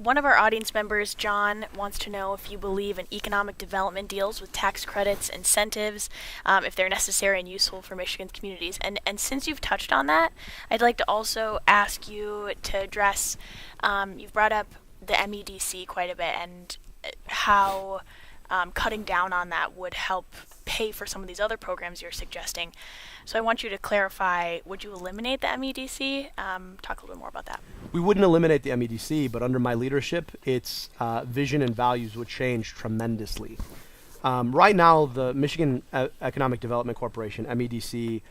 one of our audience members, John, wants to know if you believe in economic development deals with tax credits, incentives, if they're necessary and useful for Michigan's communities. And since you've touched on that, I'd like to also ask you to address, you've brought up the MEDC quite a bit and how cutting down on that would help pay for some of these other programs you're suggesting. So I want you to clarify, would you eliminate the MEDC? Talk a little bit more about that. We wouldn't eliminate the MEDC, but under my leadership, its vision and values would change tremendously. Right now, the Michigan Economic Development Corporation, MEDC,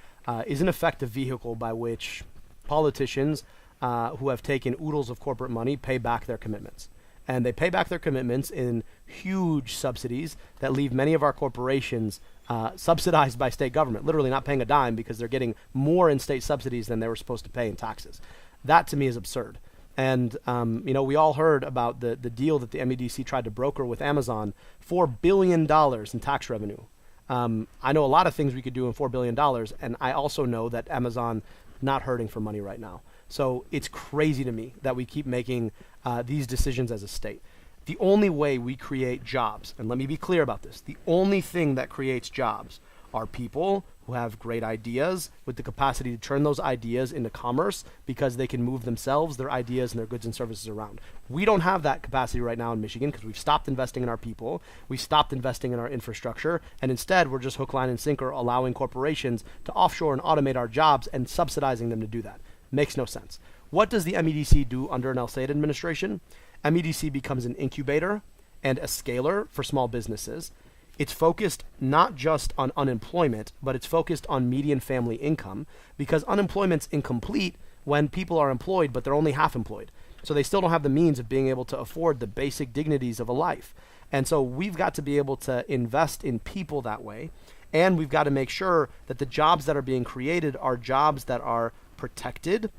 is an effective vehicle by which politicians who have taken oodles of corporate money pay back their commitments. And they pay back their commitments in huge subsidies that leave many of our corporations subsidized by state government, literally not paying a dime because they're getting more in state subsidies than they were supposed to pay in taxes. That to me is absurd. And we all heard about the deal that the MEDC tried to broker with Amazon, $4 billion in tax revenue. I know a lot of things we could do in $4 billion, and I also know that Amazon not hurting for money right now. So it's crazy to me that we keep making these decisions as a state. The only way we create jobs, and let me be clear about this, the only thing that creates jobs are people who have great ideas with the capacity to turn those ideas into commerce because they can move themselves, their ideas, and their goods and services around. We don't have that capacity right now in Michigan because we've stopped investing in our people, we've stopped investing in our infrastructure, and instead we're just hook, line, and sinker allowing corporations to offshore and automate our jobs and subsidizing them to do that. Makes no sense. What does the MEDC do under an El-Sayed administration? MEDC becomes an incubator and a scaler for small businesses. It's focused not just on unemployment, but it's focused on median family income because unemployment's incomplete when people are employed, but they're only half employed. So they still don't have the means of being able to afford the basic dignities of a life. And so we've got to be able to invest in people that way. And we've got to make sure that the jobs that are being created are jobs that are protected,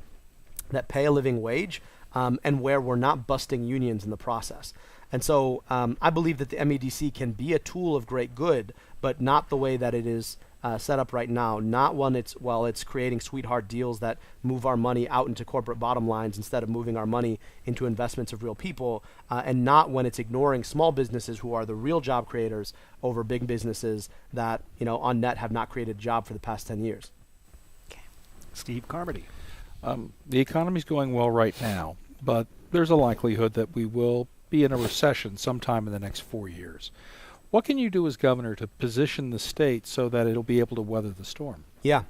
that pay a living wage, and where we're not busting unions in the process. And so I believe that the MEDC can be a tool of great good, but not the way that it is set up right now. Not when it's creating sweetheart deals that move our money out into corporate bottom lines instead of moving our money into investments of real people, and not when it's ignoring small businesses who are the real job creators over big businesses that, on net have not created a job for the past 10 years. Okay. Steve Carmody. The economy's going well right now, but there's a likelihood that we will be in a recession sometime in the next 4 years. What can you do as governor to position the state so that it'll be able to weather the storm? Yeah.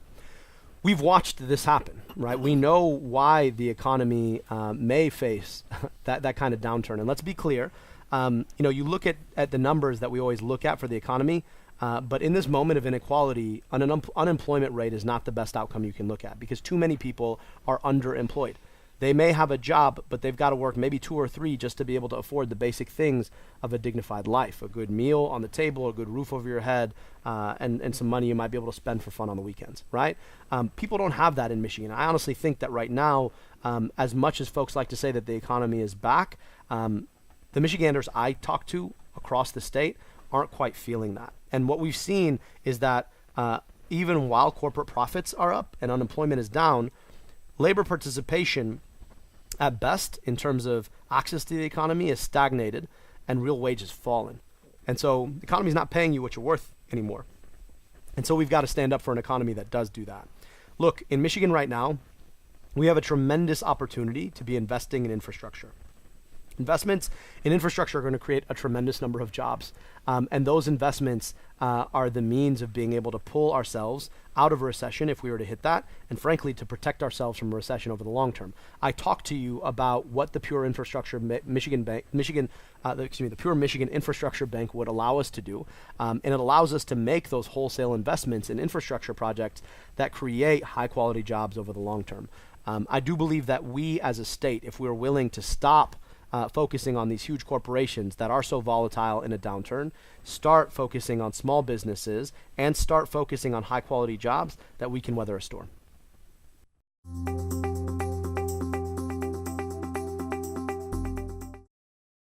We've watched this happen, right? We know why the economy may face that kind of downturn. And let's be clear, you look at the numbers that we always look at for the economy, but in this moment of inequality, an unemployment rate is not the best outcome you can look at because too many people are underemployed. They may have a job, but they've got to work maybe 2 or 3 just to be able to afford the basic things of a dignified life, a good meal on the table, a good roof over your head, and some money you might be able to spend for fun on the weekends, right? People don't have that in Michigan. I honestly think that right now, as much as folks like to say that the economy is back, the Michiganders I talk to across the state aren't quite feeling that. And what we've seen is that even while corporate profits are up and unemployment is down, labor participation at best in terms of access to the economy is stagnated and real wages fallen. And so the economy is not paying you what you're worth anymore. And so we've got to stand up for an economy that does do that. Look, in Michigan right now, we have a tremendous opportunity to be investing in infrastructure. Investments in infrastructure are going to create a tremendous number of jobs. And those investments are the means of being able to pull ourselves out of a recession if we were to hit that, and frankly, to protect ourselves from a recession over the long term. I talked to you about what the Pure Infrastructure the Pure Michigan Infrastructure Bank would allow us to do. And it allows us to make those wholesale investments in infrastructure projects that create high quality jobs over the long term. I do believe that we as a state, if we're willing to stop focusing on these huge corporations that are so volatile in a downturn, start focusing on small businesses, and start focusing on high quality jobs, that we can weather a storm.